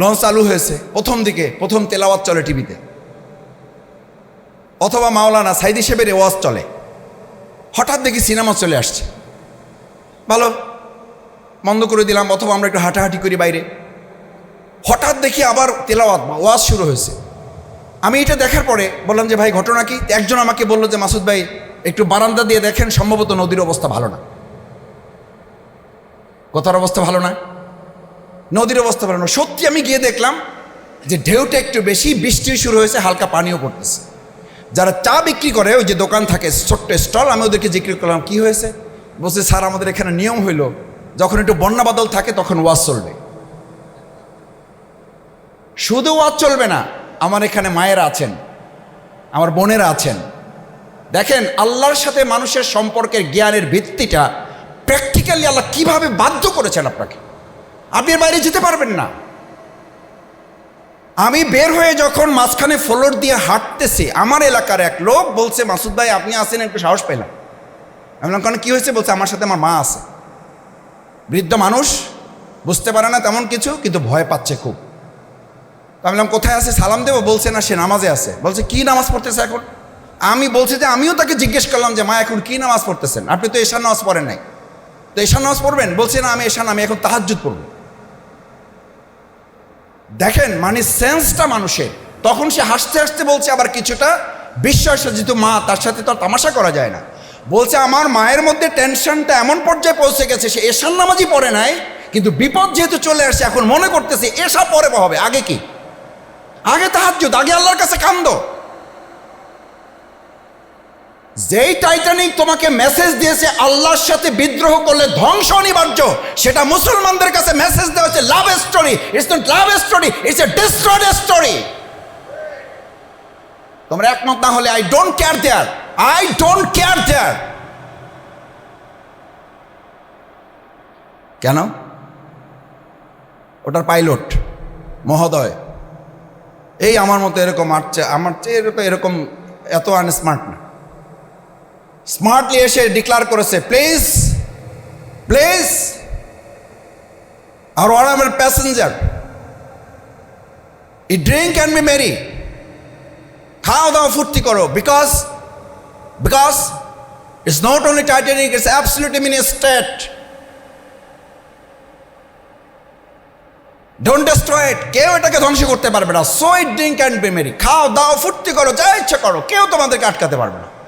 Launch চালু হয়েছে, প্রথম দিকে প্রথম তেলাওয়াত চলে টিভিতে, অথবা মাওলানা সাইদি সাহেবের ওয়াজ চলে। হঠাৎ দেখি সিনেমা চলে আসছে, ভালো, বন্ধ করে দিলাম, অথবা আমরা একটু হাঁটাহাঁটি করি বাইরে। হঠাৎ দেখি আবার তেলাওয়াত বা ওয়াজ শুরু হয়েছে। আমি এটা দেখার পরে বললাম যে ভাই ঘটনা কি? একজন আমাকে বললো যে মাসুদ ভাই একটু বারান্দা দিয়ে দেখেন, সম্ভবত নদীর অবস্থা ভালো না। কোথার অবস্থা ভালো না? নদীর অবস্থা ভালো না। সত্যি আমি গিয়ে দেখলাম যে ঢেউটা একটু বেশি, বৃষ্টি শুরু হয়েছে, হালকা পানিও পড়তেছে। যারা চা বিক্রি করে, ওই যে দোকান থাকে ছোট্ট স্টল, আমি ওদেরকে জিজ্ঞেস করলাম কি হয়েছে? বলছে স্যার আমাদের এখানে নিয়ম হইলো যখন একটু বন্যা বাদল থাকে তখন ওয়াজ চলবে। শুধু ওয়াজ চলবে না, আমার এখানে মায়েরা আছেন, আমার বোনেরা আছেন। দেখেন আল্লাহর সাথে মানুষের সম্পর্কের জ্ঞানের ভিত্তিটা প্র্যাকটিক্যালি আল্লাহ কিভাবে বাধ্য করেছেন আপনাকে। আপনি এর বাইরে যেতে পারবেন না। আমি বের হয়ে যখন মাঝখানে ফ্লোর দিয়ে হাঁটতেছি, আমার এলাকার এক লোক বলছে মাসুদ ভাই আপনি আসেন, একটু সাহস পেলাম। আমি বললাম কেন, কি হয়েছে? বলছে আমার সাথে আমার মা আছে। বৃদ্ধ মানুষ, বুঝতে পারে না তেমন কিছু, কিন্তু ভয় পাচ্ছে খুব। আমি বললাম কোথায় আছে, সালাম দেবো? বলছে না, সে নামাজে আছে। বলছে কি নামাজ পড়তেছে এখন? আমি বলছি যে আমিও তাকে জিজ্ঞেস করলাম যে মা এখন কি নামাজ পড়তেছেন? আপনি তো এশার নামাজ পড়েন নাই, তো এশার নামাজ পড়বেন? বলছে না আমি এশার, আমি এখন তাহাজ্জুদ পড়ব। দেখেন মানে সেন্সটা মানুষের। তখন সে হাসতে হাসতে বলছে আবার কিছুটা বিশ্বাস, যেহেতু মা, তার সাথে তো আর তামাশা করা যায় না। বলছে আমার মায়ের মধ্যে টেনশনটা এমন পর্যায়ে পৌঁছে গেছে, সে এশার নামাজই পড়ে নাই, কিন্তু বিপদ যেহেতু চলে আসছে এখন মনে করতেছে এশা পরে হবে, আগে কি? আগে তাহাজ্জুদ, আগে আল্লাহর কাছে কান্দো। যেই টাইটানিক তোমাকে মেসেজ দিয়েছে আল্লাহর সাথে বিদ্রোহ করলে ধ্বংস অনিবার্য, সেটা মুসলমানদের কাছে মেসেজ দেওয়া হচ্ছে love story. It's not love story, it's a destroyed story. তোমরা একমত না হলে I don't care there, I don't care দেয়ার। কেন? ওটার পাইলট মহোদয় এই আমার মতো এরকম, আমার চেয়ে এরকম এত আনস্মার্ট না, স্মার্টলি এসে ডিক্লার করেছে প্লিজ প্লিজ আর honourable passenger, eat drink and be merry, খাওয়া দাওয়া ফুর্তি করো, because it's not only Titanic, it's absolutely mini state, don't destroy it. কেউ এটাকে ধ্বংস করতে পারবে না। So eat drink and be merry, খাও দাও ফুর্তি করো, যা ইচ্ছা করো, কেউ তোমাদেরকে আটকাতে পারবে না।